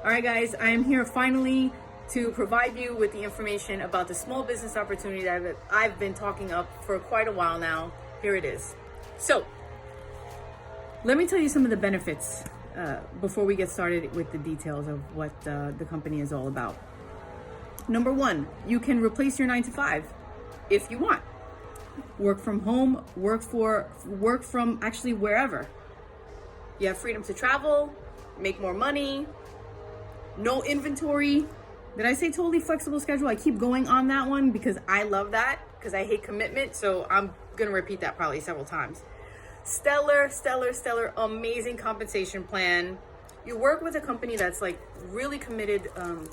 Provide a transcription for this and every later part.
All right, guys, I am here finally to provide you with the information about the small business opportunity that I've been talking up for quite a while now. Here it is. So, let me tell you some of the benefits before we get started with the details of what the company is all about. Number one, you can replace your 9 to 5 if you want. Work from home, work from actually wherever. You have freedom to travel, make more money, no inventory. Did I say totally flexible schedule? I keep going on that one because I love that, because I hate commitment. So I'm gonna repeat that probably several times. Stellar, amazing compensation plan. You work with a company that's like really committed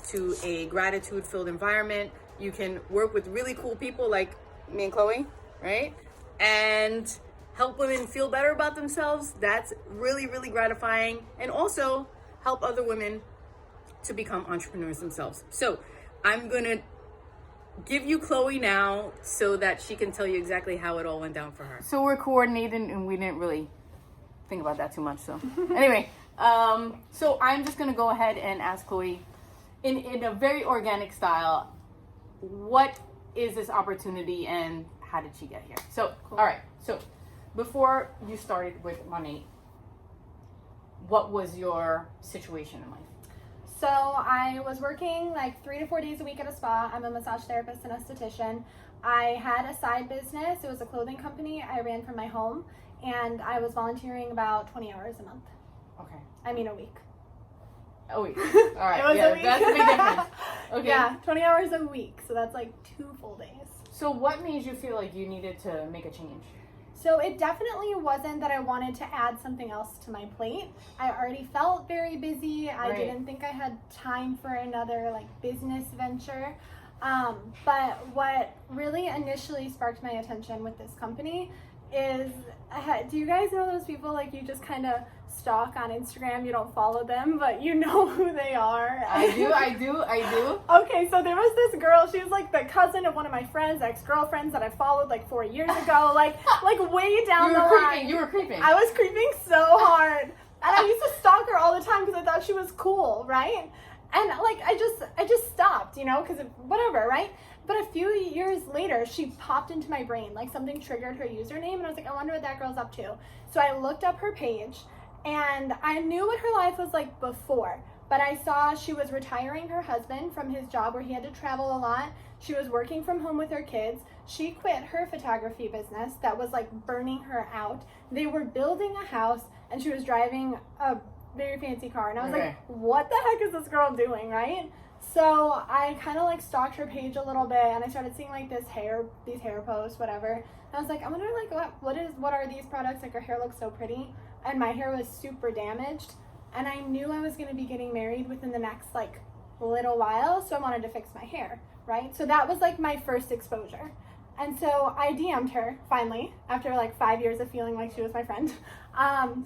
to a gratitude-filled environment. You can work with really cool people like me and Chloe, right? And help women feel better about themselves. That's really gratifying. And also help other women to become entrepreneurs themselves. So I'm gonna give you Chloe now so that she can tell you exactly how it all went down for her. So we're coordinating and we didn't really think about that too much. So anyway, so I'm just gonna go ahead and ask Chloe in a very organic style, what is this opportunity and how did she get here? So, cool. All right. So before you started with Monat, what was your situation in life? So I was working like 3 to 4 days a week at a spa. I'm a massage therapist and esthetician. I had a side business. It was a clothing company I ran from my home, and I was volunteering about 20 hours a month. Okay. I mean a week. A week. All right. It was a week. That's a big difference. Okay. Yeah, 20 hours a week. So that's like 2 full days. So what made you feel like you needed to make a change? So it definitely wasn't that I wanted to add something else to my plate. I already felt very busy. I didn't think I had time for another like business venture. But what really initially sparked my attention with this company is, do you guys know those people like you just kind of stalk on Instagram? You don't follow them, but you know who they are. I do. Okay, so there was this girl. She was like the cousin of one of my friends, ex-girlfriends that I followed like 4 years ago. like way down the line. You were creeping. I was creeping so hard, and I used to stalk her all the time because I thought she was cool, right? And like I just stopped, because whatever, right? But a few years later, she popped into my brain, like something triggered her username, and I was like, I wonder what that girl's up to. So I looked up her page, and I knew what her life was like before, but I saw she was retiring her husband from his job where he had to travel a lot. She was working from home with her kids. She quit her photography business that was like burning her out. They were building a house, and she was driving a very fancy car, and I was like, what the heck is this girl doing, right? So I kind of like stalked her page a little bit, and I started seeing like these hair posts, whatever. And I was like, I wonder like what are these products? Like her hair looks so pretty, and my hair was super damaged, and I knew I was going to be getting married within the next like little while, so I wanted to fix my hair, right? So that was like my first exposure. And so I DM'd her finally after like 5 years of feeling like she was my friend.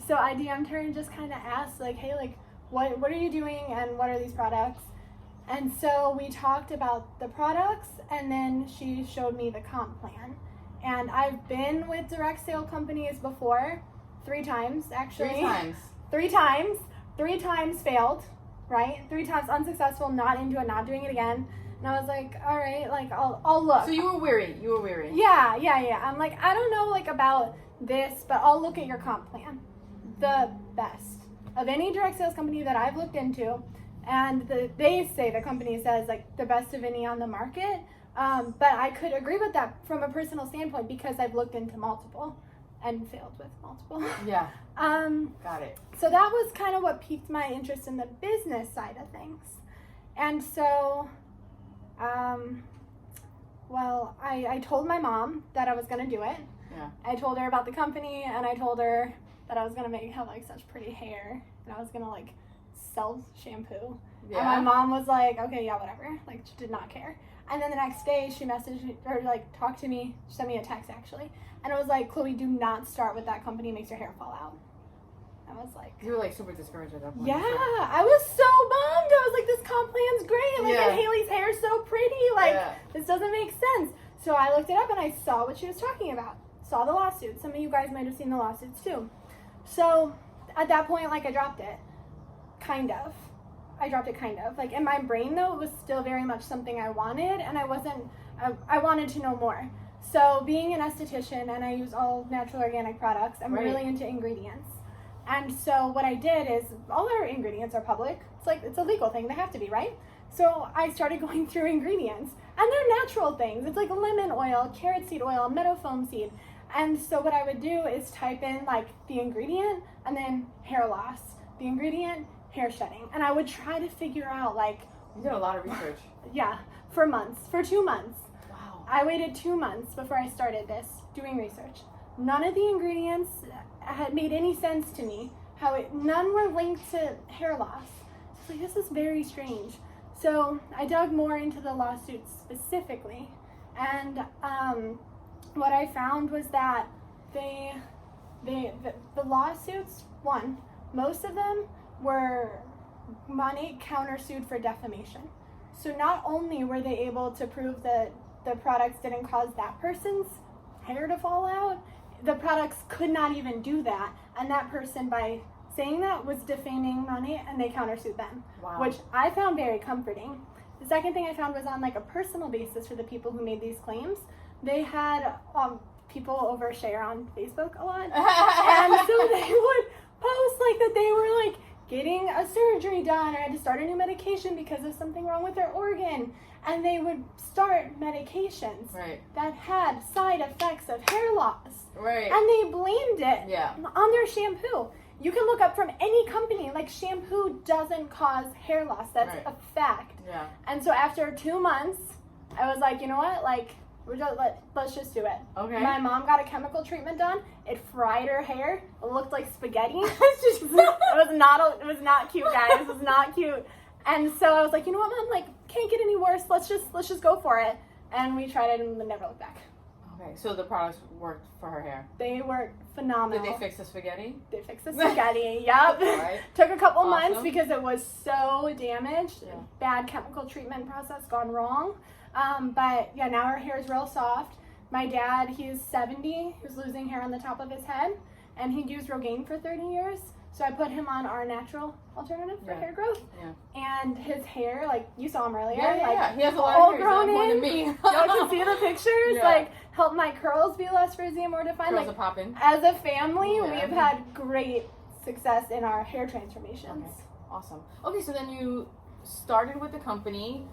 So I DM'd her and just kind of asked like, hey, like what are you doing and what are these products? And so we talked about the products, and then she showed me the comp plan. And I've been with direct sale companies before, 3 times actually. 3 times. 3 times failed, right? 3 times unsuccessful, not into it, not doing it again. And I was like, all right, like I'll look. So you were weary. Yeah. I'm like, I don't know like about this, but I'll look at your comp plan. The best of any direct sales company that I've looked into. And the company says like the best of any on the market. But I could agree with that from a personal standpoint because I've looked into multiple and failed with multiple. Yeah. Got it. So that was kind of what piqued my interest in the business side of things. And so, I told my mom that I was going to do it. Yeah. I told her about the company, and I told her that I was going to have like such pretty hair, and I was going to like sell shampoo. Yeah. And my mom was like, okay, yeah, whatever. Like, she did not care. And then the next day she messaged me, or like talked to me, she sent me a text actually, and it was like, Chloe, do not start with that company, it makes your hair fall out. I was like, you were like super discouraged at that point. Yeah, I was so bummed. I was like, this comp plan's great. Like, and Haley's hair's so pretty. Like, this doesn't make sense. So I looked it up and I saw what she was talking about. Saw the lawsuit. Some of you guys might have seen the lawsuits too. So at that point, like, I dropped it. Kind of. I dropped it kind of. Like in my brain though, it was still very much something I wanted, and I wanted to know more. So being an esthetician, and I use all natural organic products, I'm Right. really into ingredients. And so what I did is, all our ingredients are public. It's a legal thing, they have to be, right? So I started going through ingredients, and they're natural things. It's like lemon oil, carrot seed oil, meadow foam seed. And so what I would do is type in like the ingredient and then hair loss, the ingredient, hair shedding. And I would try to figure out like, You did a lot of research. yeah, for 2 months. Wow. I waited 2 months before I started this, doing research. None of the ingredients had made any sense to me. None were linked to hair loss. So I was like, this is very strange. So I dug more into the lawsuits specifically, and what I found was that the lawsuits, one, most of them were Monat countersued for defamation. So not only were they able to prove that the products didn't cause that person's hair to fall out, the products could not even do that, and that person, by saying that, was defaming Monat, and they countersued them. Wow. Which I found very comforting. The second thing I found was on like a personal basis for the people who made these claims. They had people overshare on Facebook a lot, and so they would post like that they were like getting a surgery done or had to start a new medication because of something wrong with their organ, and they would start medications Right. that had side effects of hair loss, Right. and they blamed it Yeah. on their shampoo. You can look up from any company, like shampoo doesn't cause hair loss. That's Right. a fact. Yeah. And so after 2 months, I was like, you know what? Like, let's just do it. Okay. My mom got a chemical treatment done. It fried her hair. It looked like spaghetti. it was not cute, guys. It was not cute. And so I was like, you know what, Mom? Like, can't get any worse. Let's just go for it. And we tried it and never looked back. Okay. So the products worked for her hair. They were phenomenal. Did they fix the spaghetti? They fixed the spaghetti. Yep. Right. Took a couple Awesome. months because it was so damaged. Yeah. Bad chemical treatment process gone wrong. But yeah, now her hair is real soft. My dad, he's 70. He was losing hair on the top of his head, and he'd used Rogaine for 30 years. So I put him on our natural alternative for Yeah. hair growth. Yeah. And his hair, like you saw him earlier, Yeah, like yeah. He has a lot all of hair. He's a lot grown more in. than me. Y'all can see the pictures. Yeah. Like help my curls be less frizzy and more defined. Curls Like are popping. as a family, Yeah. we've had great success in our hair transformations. Okay. Awesome. Okay, so then you started with the company.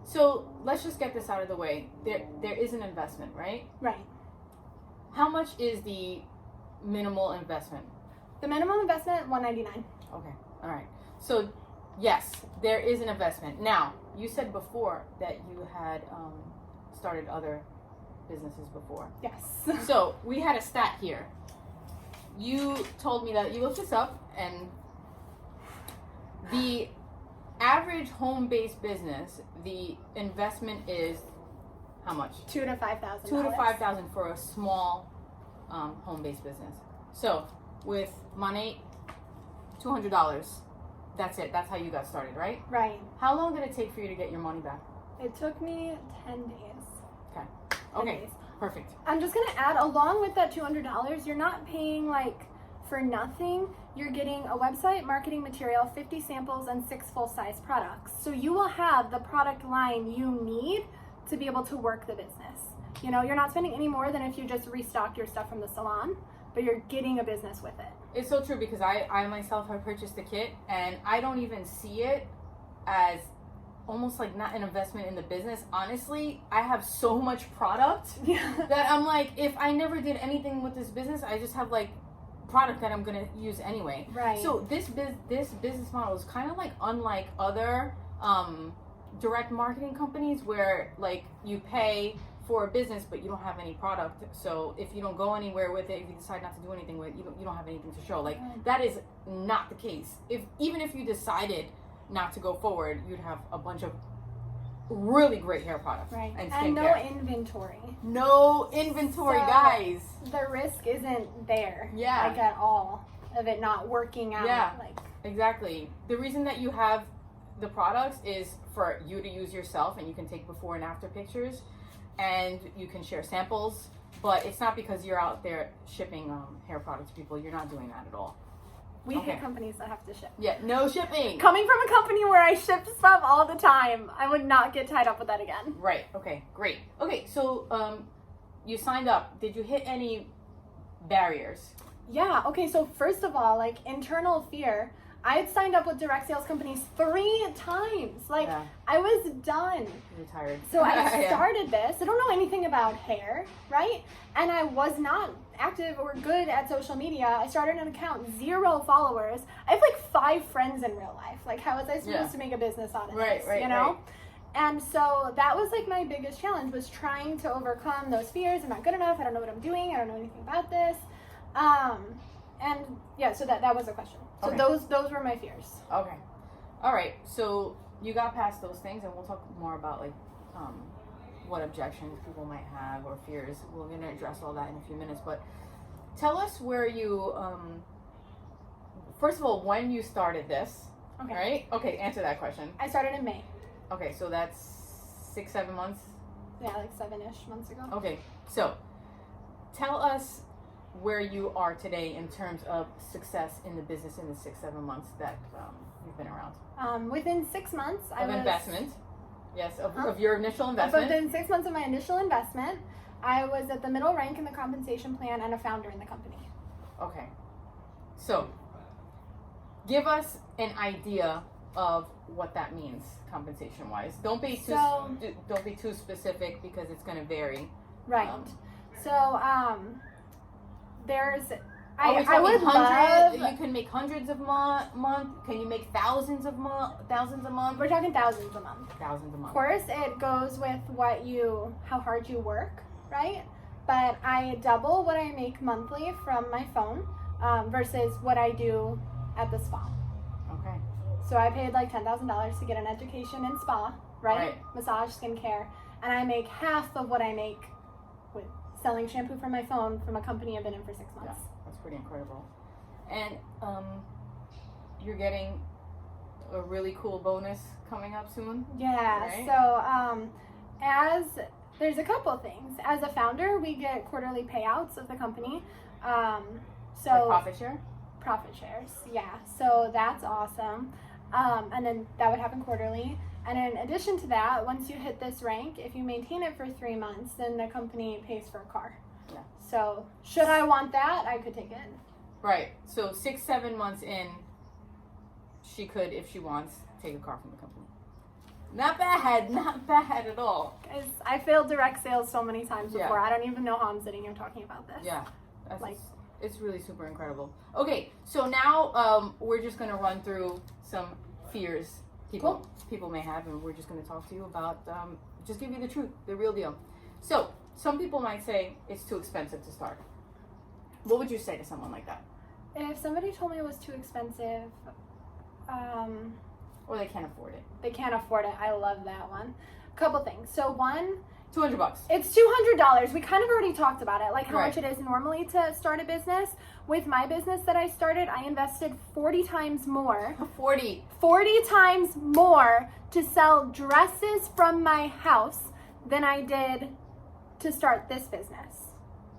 So let's just get this out of the way. There is an investment, right? Right. How much is the minimal investment? The minimum investment, $199. Okay. All right. So yes, there is an investment. Now, you said before that you had started other businesses before. Yes. So we had a stat here. You told me that you looked this up, and the average home-based business, the investment is how much? $2,000 to $5,000. $2,000 to $5,000 for a small home-based business. So with Monat, $200. That's it. That's how you got started, right? Right. How long did it take for you to get your money back? It took me 10 days. Okay. 10 Okay. days. Perfect. I'm just gonna add, along with that $200, you're not paying like for nothing. You're getting a website, marketing material, 50 samples, and 6 full-size products. So you will have the product line you need to be able to work the business. You know, you're not spending any more than if you just restock your stuff from the salon, but you're getting a business with it. It's so true, because I myself have purchased the kit, and I don't even see it as almost like not an investment in the business. Honestly, I have so much product Yeah. that I'm like, if I never did anything with this business, I just have like product that I'm gonna use anyway. Right. So this business model is kind of like unlike other direct marketing companies, where like you pay for a business but you don't have any product. So if you don't go anywhere with it, if you decide not to do anything with it, you don't have anything to show. Like that is not the case. Even if you decided not to go forward, you'd have a bunch of really great hair products Right. and And no skincare. inventory. No inventory, So- guys. The risk isn't there. Yeah. Like at all of it not working out. Yeah. Like Exactly. The reason that you have the products is for you to use yourself, and you can take before and after pictures, and you can share samples. But it's not because you're out there shipping hair products to people. You're not doing that at all. We Okay. hate companies that have to ship. Yeah, no shipping. Coming from a company where I ship stuff all the time, I would not get tied up with that again. Right. Okay. Great. Okay. So, you signed up. Did you hit any barriers? Yeah, okay, so first of all, like internal fear, I had signed up with direct sales companies 3 times. Like, Yeah. I was done. You're tired. So I Yeah. started this. I don't know anything about hair, right? And I was not active or good at social media. I started an account, 0 followers. I have like 5 friends in real life. Like, how was I supposed Yeah. to make a business out of Right, this? right, you know? right. And so that was like my biggest challenge, was trying to overcome those fears. I'm not good enough. I don't know what I'm doing. I don't know anything about this. And yeah, so that was the question. So Okay. those were my fears. Okay. All right. So you got past those things, and we'll talk more about like what objections people might have or fears. We're gonna address all that in a few minutes. But tell us where you first of all, when you started this. Okay. Right. Okay. Answer that question. I started in May. Okay. So that's 6-7 months. Yeah, like 7-ish months ago. Okay. So tell us where you are today in terms of success in the business in the 6-7 months that you've been around. Within 6 months, I Of was investment. Yes, of Huh? your initial investment. Within 6 months of my initial investment, I was at the middle rank in the compensation plan and a founder in the company. Okay. So, give us an idea of what that means compensation wise. Don't be too specific because it's going to vary. Right. Um, So, there's Are we I talking would hundreds? love. You can make hundreds of month. Can you make thousands a month? We're talking thousands a month. Thousands a month. Of course, it goes with how hard you work, right? But I double what I make monthly from my phone versus what I do at the spa. Okay. So I paid like $10,000 to get an education in spa, right? Right. Massage, skincare, and I make half of what I make with selling shampoo from my phone from a company I've been in for 6 months. That's pretty incredible. And you're getting a really cool bonus coming up soon. Yeah. Right. So as there's a couple things. As a founder, we get quarterly payouts of the company. So Like profit share? profit shares, yeah. So that's awesome. And then that would happen quarterly. And in addition to that, once you hit this rank, if you maintain it for 3 months, then the company pays for a car. Yeah. So should I want that, I could take it. Right. So 6-7 months in, she could, if she wants, take a car from the company. Not bad. Not bad at all. Guys, I failed direct sales so many times Yeah. before. I don't even know how I'm sitting here talking about this. Yeah. That's Like- it's really super incredible. Okay. So now we're just going to run through some fears people may have, and we're just going to talk to you about, just give you the truth, the real deal. So some people might say it's too expensive to start. What would you say to someone like that? If somebody told me it was too expensive, Or they can't afford it? they can't afford it. I love that one. Couple things. So one, $200. it's $200. We kind of already talked about it, like how Right. much it is normally to start a business. With my business that I started, I invested 40 times more. 40. 40 times more to sell dresses from my house than I did to start this business.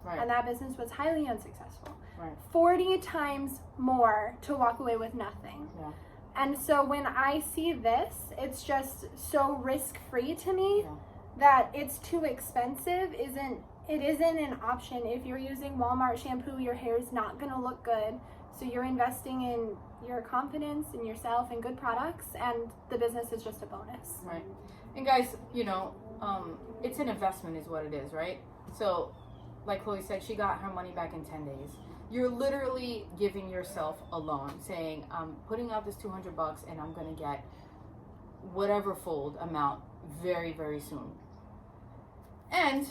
Right. And that business was highly unsuccessful. Right. 40 times more to walk away with nothing. Yeah. And so when I see this, it's just so risk-free to me Yeah. that it's too expensive isn't an option. If you're using Walmart shampoo, your hair is not going to look good. So you're investing in your confidence in yourself and good products, and the business is just a bonus. Right. And guys, it's an investment is what it is, right? So, like Chloe said, she got her money back in 10 days. You're literally giving yourself a loan, saying, I'm putting out this $200 and I'm going to get whatever fold amount very, very soon. And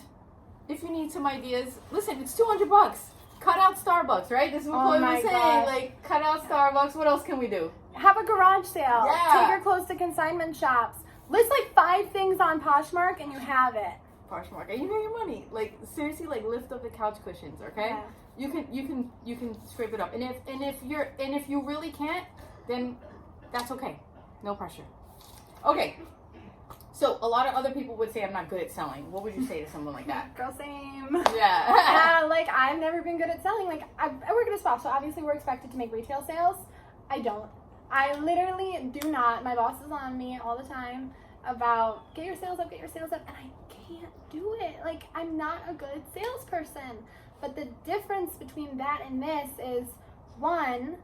if you need some ideas, listen, it's $200. Cut out Starbucks, right? This is what Oh Chloe my was saying. God. Like, cut out Starbucks. What else can we do? Have a garage sale. Yeah. Take your clothes to consignment shops. List like 5 things on Poshmark and you have it. Poshmark, and you get your money. Like seriously, like lift up the couch cushions, okay? Yeah. You can scrape it up. And if you really can't, then that's okay. No pressure. Okay. So a lot of other people would say I'm not good at selling. What would you say to someone like that? Girl, same. Yeah. Like, I've never been good at selling. Like, I work at a spa, so obviously we're expected to make retail sales. I don't. I literally do not. My boss is on me all the time about get your sales up, and I can't do it. Like, I'm not a good salesperson. But the difference between that and this is, one,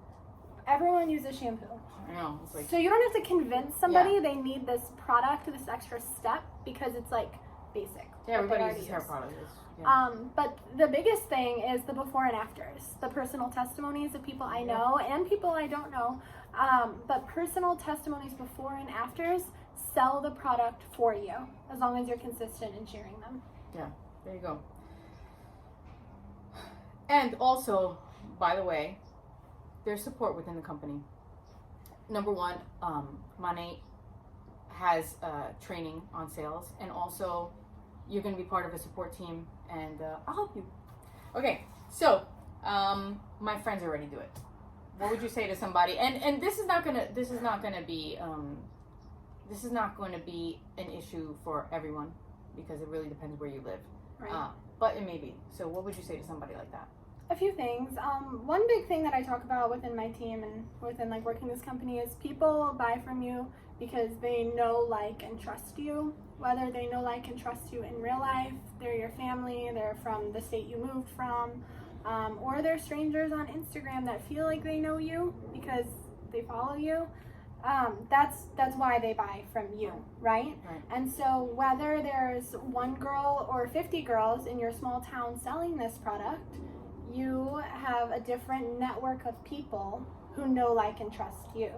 everyone uses shampoo. I know. It's like, So you don't have to convince somebody they need this product, this extra step, because it's like basic. yeah, what they everybody already uses hair use. products. Yeah. But the biggest thing is the before and afters, the personal testimonies of people I know and people I don't know. But personal testimonies before and afters sell the product for you as long as you're consistent in sharing them. Yeah, there you go. And also, by the way, there's support within the company. Number one, Mane has training on sales, and also you're going to be part of a support team, and I'll help you. Okay, so my friends already do it. What would you say to somebody? And this is not gonna be an issue for everyone, because it really depends where you live. Right. But it may be. So what would you say to somebody like that? A few things. One big thing that I talk about within my team and within like working this company is people buy from you because they know, like, and trust you. Whether they know, like, and trust you in real life, they're your family, they're from the state you moved from, or they're strangers on Instagram that feel like they know you because they follow you. That's why they buy from you, right? And so whether there's one girl or 50 girls in your small town selling this product, you have a different network of people who know, like, and trust you.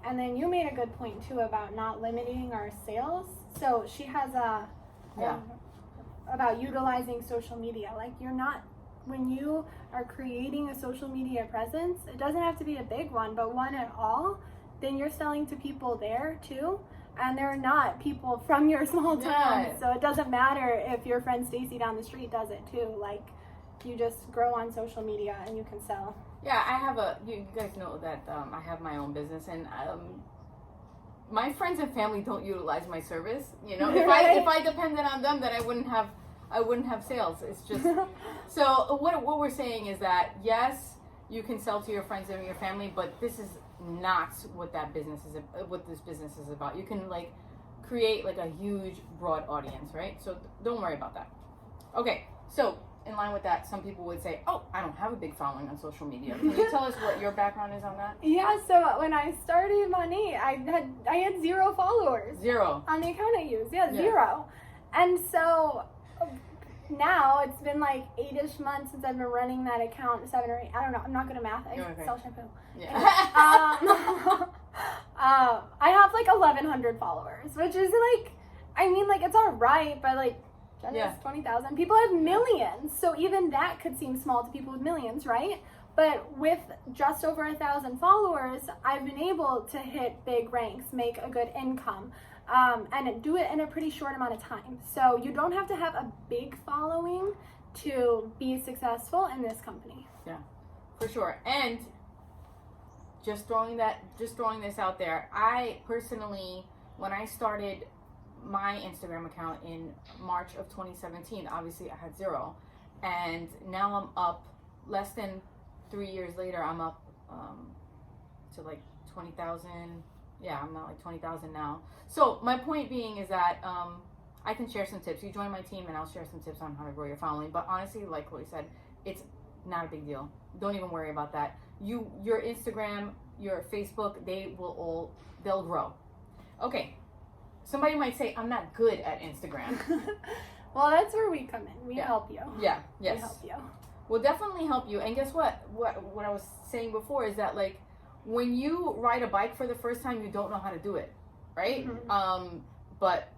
And then you made a good point too about not limiting our sales. So she has about utilizing social media. Like, you're not, when you are creating a social media presence, it doesn't have to be a big one, but one at all, then you're selling to people there too. And they're not people from your small town. Yeah. So it doesn't matter if your friend Stacy down the street does it too. Like, you just grow on social media and you can sell. Yeah, I have you guys know that I have my own business, and my friends and family don't utilize my service. You know, if I depended on them, then I wouldn't have sales. It's just so what we're saying is that yes, you can sell to your friends and your family, but this is not what this business is about. You can like create like a huge broad audience, right? So don't worry about that. Okay, so in line with that, some people would say, oh, I don't have a big following on social media. Can you tell us what your background is on that? Yeah, so when I started Mane, I had 0 followers. 0. On the account I use. Yeah, 0. And so now it's been like 8-ish months since I've been running that account, 7 or 8. I don't know. I'm not good at math. I sell shampoo. Yeah. I have like 1,100 followers, which is like, I mean, like, it's all right, but like, 20,000. People have millions, so even that could seem small to people with millions, right? But with just over 1,000 followers, I've been able to hit big ranks, make a good income, and do it in a pretty short amount of time. So you don't have to have a big following to be successful in this company. Yeah, for sure. And just throwing this out there, I personally, when I started my Instagram account in March of 2017, obviously I had 0, and now I'm up less than 3 years later. I'm up to like 20,000. Yeah, I'm at like 20,000 now. So my point being is that I can share some tips. You join my team and I'll share some tips on how to grow your following. But honestly, like Chloe said, it's not a big deal. Don't even worry about that. Your Instagram, your Facebook, they'll grow. Okay. Somebody might say, I'm not good at Instagram. Well, that's where we come in. We help you. Yeah, yes. We help you. We'll definitely help you. And guess what? What I was saying before is that, like, when you ride a bike for the first time, you don't know how to do it, right? Mm-hmm. But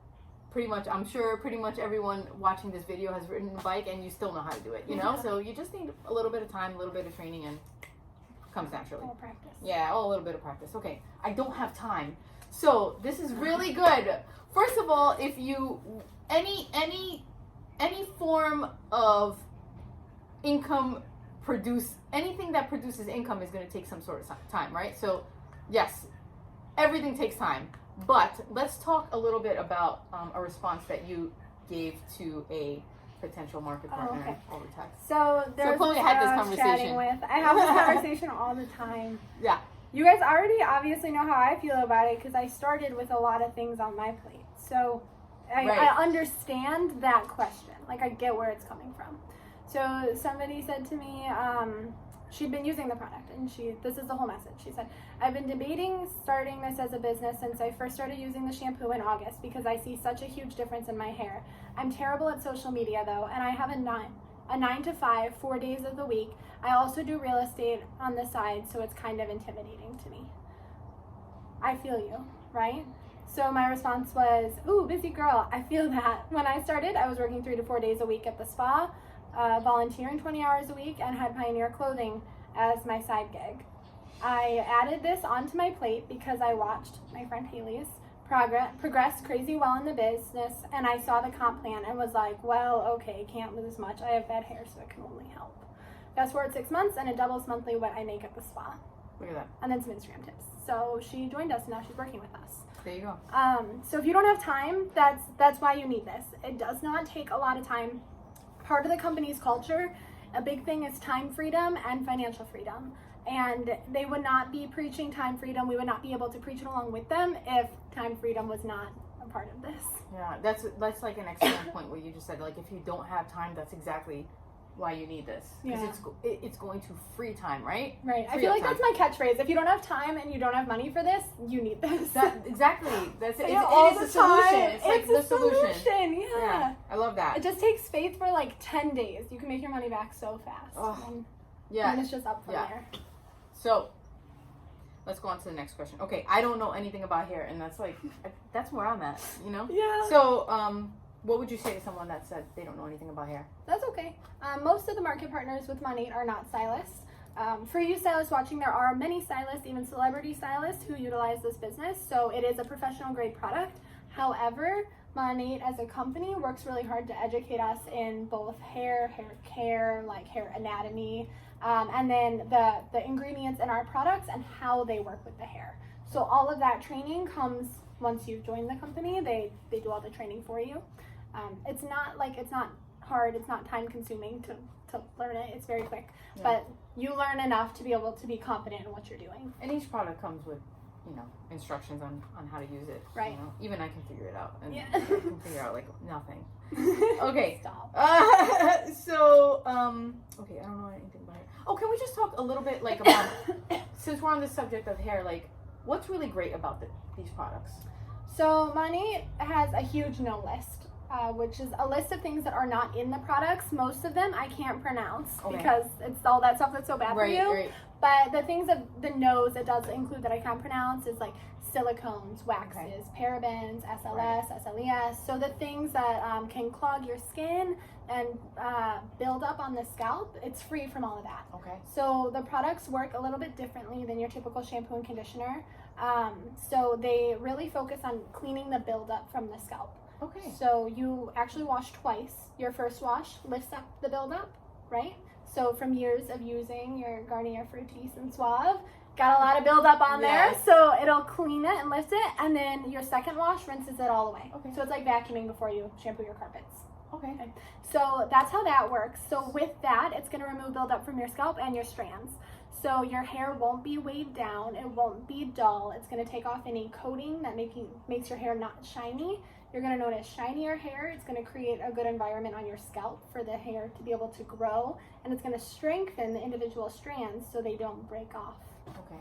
I'm sure pretty much everyone watching this video has ridden a bike and you still know how to do it, you know? So you just need a little bit of time, a little bit of training, and it comes naturally. All practice. Yeah, a little bit of practice. Okay, I don't have time. So this is really good. First of all, if you any form of income anything that produces income is going to take some sort of time, right? So yes, everything takes time, But let's talk a little bit about a response that you gave to a potential market partner okay. over text. So there's Chloe this had girl this I was chatting conversation. with. I have this conversation all the time. Yeah. You guys already obviously know how I feel about it because I started with a lot of things on my plate. So Right. I understand that question. Like, I get where it's coming from. So somebody said to me, she'd been using the product, and this is the whole message. She said, I've been debating starting this as a business since I first started using the shampoo in August because I see such a huge difference in my hair. I'm terrible at social media though, and I have a 9 to 5, 4 days of the week. I also do real estate on the side, so it's kind of intimidating to me. I feel you, right? So my response was, ooh, busy girl, I feel that. When I started, I was working 3 to 4 days a week at the spa, volunteering 20 hours a week, and had Pioneer Clothing as my side gig. I added this onto my plate because I watched my friend Haley's progress crazy well in the business, and I saw the comp plan and was like, well, okay, can't lose much. I have bad hair, so it can only help. Fast forward 6 months, and it doubles monthly what I make at the spa. Look at that. And then some Instagram tips. So she joined us, and now she's working with us. There you go. So if you don't have time, that's why you need this. It does not take a lot of time. Part of the company's culture, a big thing is time freedom and financial freedom. And they would not be preaching time freedom. We would not be able to preach it along with them if time freedom was not a part of this. Yeah, that's like an excellent point what you just said. Like, if you don't have time, that's exactly why you need this. Because it's going to free time, right? Right. I Free feel up like time. that's my catchphrase. If you don't have time and you don't have money for this, you need this. Exactly. That's it. Yeah, It all is the a solution. time. It's like the a solution. Yeah. Yeah, I love that. It just takes faith for like 10 days. You can make your money back so fast. Oh, And Yeah. it's just up from there. So, let's go on to the next question. Okay, I don't know anything about hair, and that's where I'm at, you know? Yeah. So, what would you say to someone that said they don't know anything about hair? That's okay. Most of the market partners with Monat are not stylists. For you stylists watching, there are many stylists, even celebrity stylists, who utilize this business. So it is a professional grade product. However, Monat as a company works really hard to educate us in both hair care, like hair anatomy, and then the ingredients in our products and how they work with the hair. So all of that training comes once you've joined the company. They do all the training for you. It's not hard, it's not time consuming to learn it. It's very quick, but you learn enough to be able to be confident in what you're doing. And each product comes with, instructions on how to use it. Right. You know? Even I can figure it out. And Yeah. I can figure out like nothing. Okay. Stop. Okay, I don't know anything about hair. Oh, can we just talk a little bit like about, since we're on the subject of hair, like what's really great about these products? So Monat has a huge no list, which is a list of things that are not in the products. Most of them I can't pronounce because it's all that stuff that's so bad for you. Right. But the things that the no's it does include that I can't pronounce is like silicones, waxes, parabens, SLS, SLES. So the things that can clog your skin and build up on the scalp, it's free from all of that. Okay. So the products work a little bit differently than your typical shampoo and conditioner. So they really focus on cleaning the buildup from the scalp. Okay. So you actually wash twice. Your first wash lifts up the buildup, right? So from years of using your Garnier Fructis and Suave, got a lot of buildup on there. So it'll clean it and lift it. And then your second wash rinses it all away. Okay. So it's like vacuuming before you shampoo your carpets. Okay. So that's how that works. So with that, it's going to remove buildup from your scalp and your strands. So your hair won't be weighed down. It won't be dull. It's going to take off any coating that makes your hair not shiny. You're going to notice shinier hair. It's going to create a good environment on your scalp for the hair to be able to grow. And it's going to strengthen the individual strands so they don't break off. Okay.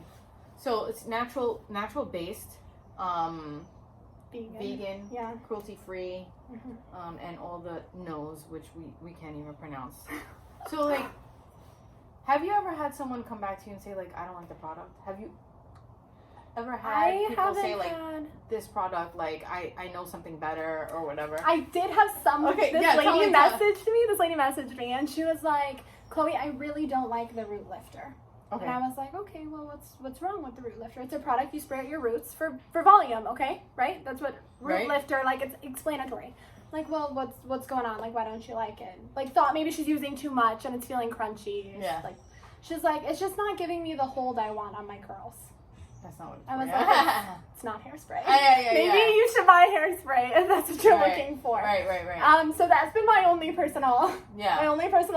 So it's natural based, vegan, Yeah. cruelty free, Mm-hmm. and all the no's, which we can't even pronounce. So like, have you ever had someone come back to you and say like, I don't like the product? Have you ever had people say like, this product, like I know something better or whatever? I did have some. Okay, This yeah, lady messaged me and she was like, Chloe, I really don't like the root lifter. Okay. And I was like, okay, well, what's wrong with the root lifter? It's a product you spray at your roots for volume, okay? Right? That's what root lifter, like, it's explanatory. Like, well, what's going on? Like, why don't you like it? Like, thought maybe she's using too much and it's feeling crunchy. Yeah. Like, she's like, it's just not giving me the hold I want on my curls. That's not what it's I was for. like, it's not hairspray. Yeah, Maybe you should buy hairspray if that's what you're looking for. Right. So that's been my only personal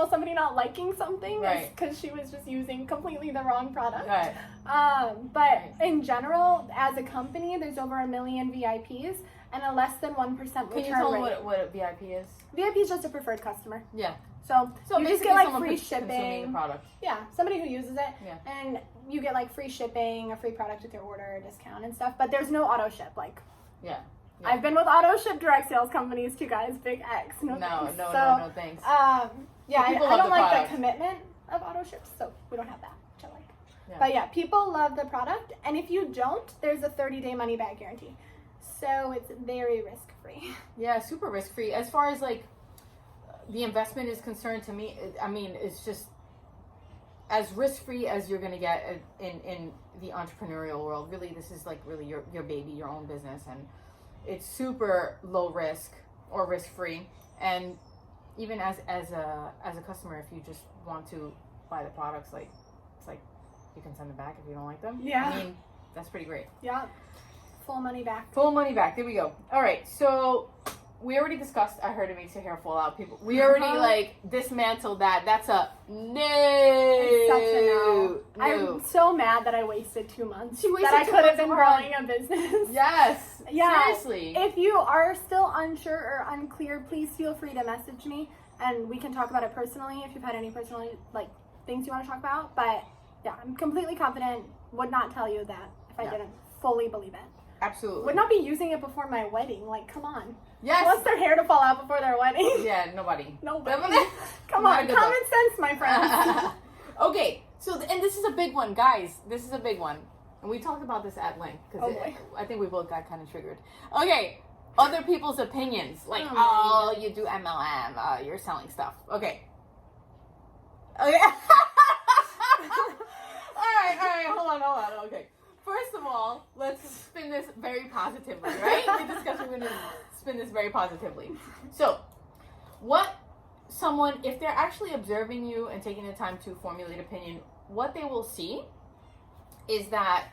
somebody not liking something Right. because she was just using completely the wrong product. Right. But in general, as a company, there's over 1 million VIPs and a less than 1% return Can you tell me rate. what a VIP is? VIP is just a preferred customer. Yeah. So you just basically get like someone free consuming the shipping. product. Yeah, somebody who uses it. Yeah. And you get like free shipping, a free product with your order, a discount and stuff. But there's no auto ship. Like, Yeah. I've been with auto ship direct sales companies too, guys. Big X. No, thanks. No, thanks. Yeah, I people love don't the like product. the commitment of auto ships, so we don't have that, which I like. Yeah. But yeah, people love the product, and if you don't, there's a 30-day money back guarantee. So it's very risk-free. Yeah, super risk free. As far as like the investment is concerned, to me, I mean, it's just as risk free as you're gonna get in the entrepreneurial world. Really, this is like really your baby, your own business, and it's super low risk or risk free. And even as a customer, if you just want to buy the products, like it's like you can send them back if you don't like them. Yeah. I mean, that's pretty great. Yeah, full money back. Full money back. There we go. All right. So we already discussed. I heard it makes your hair fall out. People, we already like dismantled that. That's a no. It's such a no. No. I'm so mad that I wasted 2 months. She wasted that I 2 could have months been of her growing a business. Yes. Yeah. Seriously. If you are still unsure or unclear, please feel free to message me, and we can talk about it personally if you've had any personal like things you want to talk about. But yeah, I'm completely confident. Would not tell you that if I didn't fully believe it. Absolutely. Would not be using it before my wedding. Like, come on. Yes. Who wants their hair to fall out before their wedding? Yeah. Nobody. Nobody. Come Not a on, good common look. sense, my friends. Okay. So and this is a big one, guys. This is a big one, and we talked about this at length because Oh, boy. I think we both got kind of triggered. Okay. Other people's opinions, like, Oh, oh, you do MLM, you're selling stuff. Okay. Okay. all right, hold on. Okay. First of all, let's spin this very positively, right? The discussion, we're going to spin this very positively. So, if they're actually observing you and taking the time to formulate opinion, what they will see is that,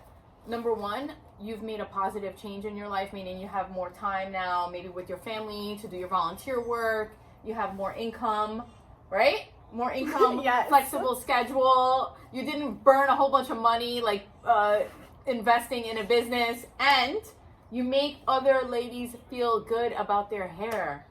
number one, you've made a positive change in your life, meaning you have more time now, maybe with your family, to do your volunteer work. You have more income, right? More income, Yes. flexible schedule. You didn't burn a whole bunch of money, like investing in a business, and you make other ladies feel good about their hair.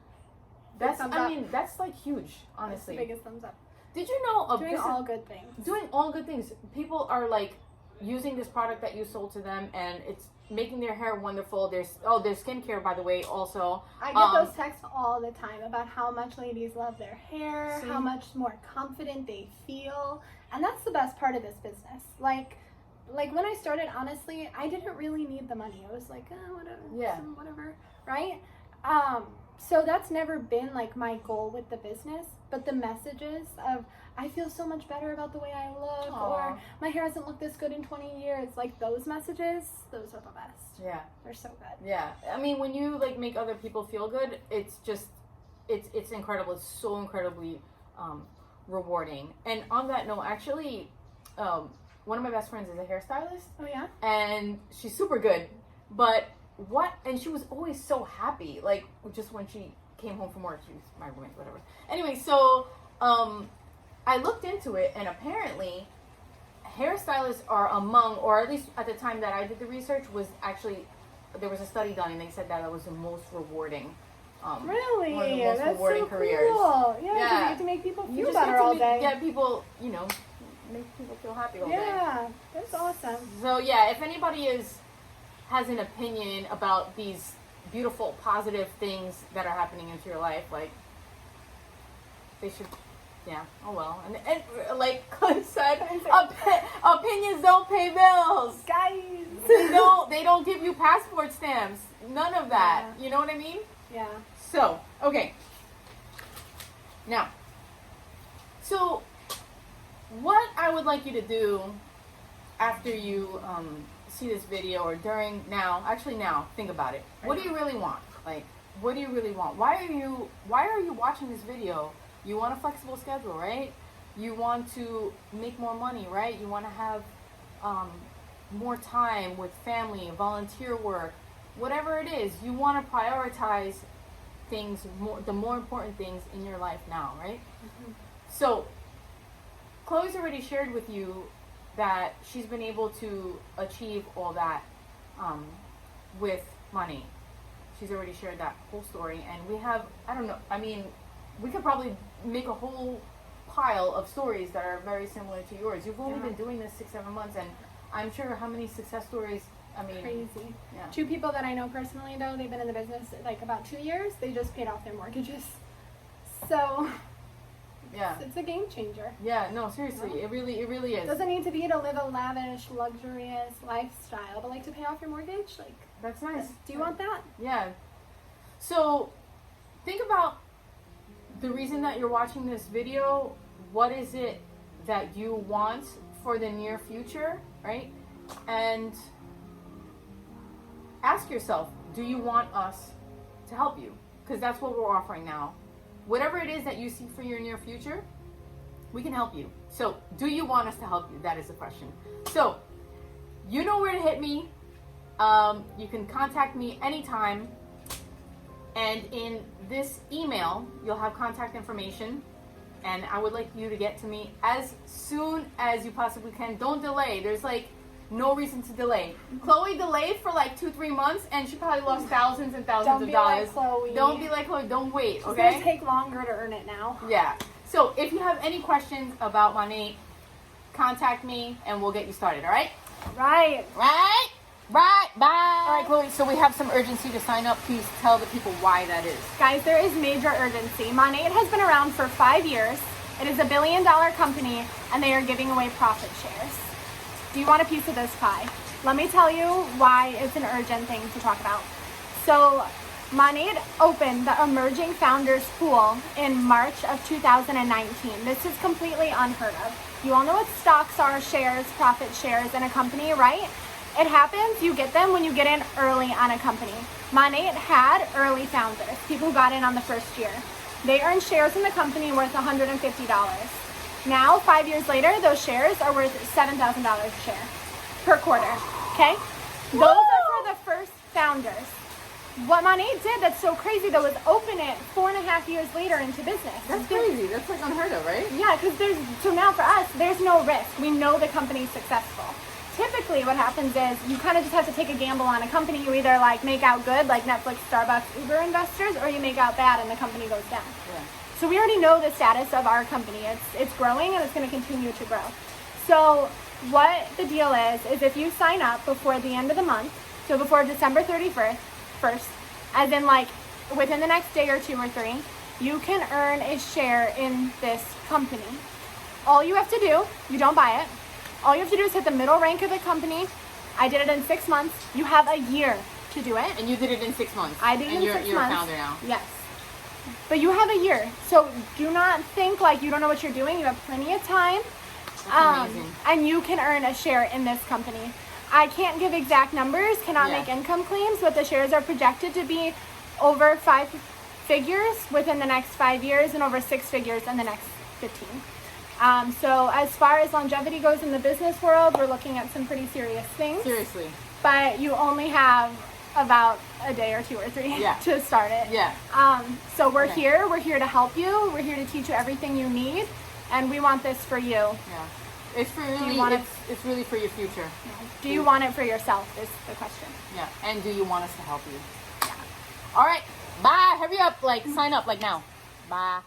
That's, thumbs I up. mean, that's like huge, honestly. Biggest thumbs up. Did you know Doing all good things. doing all good things? People are like using this product that you sold to them, and it's making their hair wonderful. Their skincare, by the way, also. I get those texts all the time about how much ladies love their hair, See? how much more confident they feel, and that's the best part of this business. Like when I started, honestly, I didn't really need the money. I was like, whatever, Yeah. whatever, right? So that's never been like my goal with the business, but the messages of I feel so much better about the way I look, Aw. or my hair hasn't looked this good in 20 years, like those messages, those are the best. Yeah. They're so good. Yeah, I mean, when you like make other people feel good, it's just, it's incredible. It's so incredibly rewarding. And on that note, actually, one of my best friends is a hairstylist, Oh yeah? and she's super good. But and she was always so happy, like just when she came home from work. She was my roommate, whatever. Anyway, so I looked into it, and apparently, hairstylists are among, or at least at the time that I did the research, was actually, there was a study done, and they said that it was the most rewarding. Really? One of the most That's rewarding so careers. cool. Yeah, 'cause Yeah. you get to make people You feel just better get to all day. get people, make people feel happy all day. Yeah, that's awesome. So yeah, if anybody has an opinion about these beautiful, positive things that are happening into your life, like they should. Yeah. Oh well. And like Clint said, opinions don't pay bills. Guys. They don't give you passport stamps. None of that. Yeah. You know what I mean? Yeah. So, okay. Now, so what I would like you to do after you see this video, or now, think about it. What do you really want? Like, what do you really want? Why are you watching this video? You want a flexible schedule, right? You want to make more money, right? You want to have more time with family, volunteer work, whatever it is, you want to prioritize things more, the more important things in your life now, right? So Chloe's already shared with you that she's been able to achieve all that with money. She's already shared that whole story, and we have, I don't know, I mean, we could probably make a whole pile of stories that are very similar to yours. You've only been doing this 6-7 months, and I'm sure how many success stories, I mean, Crazy. Yeah. 2 people that I know personally, though, they've been in the business like about 2 years. They just paid off their mortgages. So Yeah. it's a game changer. Yeah, no, seriously, it really It is. doesn't need to be to live a lavish, luxurious lifestyle, but like to pay off your mortgage. Like, That's nice. do you want that? Yeah. So, think about the reason that you're watching this video. What is it that you want for the near future, right? And ask yourself, do you want us to help you? Because that's what we're offering now. Whatever it is that you see for your near future, we can help you. So, do you want us to help you? That is the question. So, you know where to hit me. You can contact me anytime. And in this email, you'll have contact information. And I would like you to get to me as soon as you possibly can. Don't delay. There's like no reason to delay. Chloe delayed for like 2-3 months, and she probably lost thousands and thousands of dollars. Don't be like Chloe. Don't be like Chloe. Don't wait. It's Okay. gonna take longer to earn it now. Yeah. So if you have any questions about money, contact me and we'll get you started. All right. Right. Right. Right. Bye. All right, Chloe. So we have some urgency to sign up. Please tell the people why that is. Guys, there is major urgency. Monate has been around for 5 years. It is a $1 billion company, and they are giving away profit shares. Do you want a piece of this pie? Let me tell you why it's an urgent thing to talk about. So, Monate opened the Emerging Founders Pool in March of 2019. This is completely unheard of. You all know what stocks are, shares, profit shares in a company, right? It happens, you get them when you get in early on a company. Monate had early founders, people who got in on the first year. They earned shares in the company worth $150. Now, 5 years later, those shares are worth $7,000 a share per quarter, okay? Those are for the first founders. What Monate did that's so crazy, though, is open it 4.5 years later into business. That's crazy. That's like unheard of, right? Yeah, because so now for us, there's no risk. We know the company's successful. Typically what happens is you kind of just have to take a gamble on a company. You either like make out good, like Netflix, Starbucks, Uber investors, or you make out bad and the company goes down. Yeah. So we already know the status of our company. It's growing and it's going to continue to grow. So what the deal is if you sign up before the end of the month, so before December 31st, as in like within the next day or 2 or 3, you can earn a share in this company. All you have to do, you don't buy it. All you have to do is hit the middle rank of the company. I did it in 6 months. You have a year to do it. And you did it in 6 months. I did it in 6 months. You're a founder now. Yes. But you have a year. So do not think like you don't know what you're doing. You have plenty of time. That's amazing. And you can earn a share in this company. I can't give exact numbers, cannot make income claims, but the shares are projected to be over 5 figures within the next 5 years and over 6 figures in the next 15. So as far as longevity goes in the business world, we're looking at some pretty serious things. Seriously. But you only have about a day or 2 or 3 to start it. Yeah. So we're here. We're here to help you. We're here to teach you everything you need, and we want this for you. Yeah. It's for really. It's really for your future. Do you want it for yourself? Is the question. Yeah. And do you want us to help you? Yeah. All right. Bye. Hurry up. Like sign up. Like now. Bye.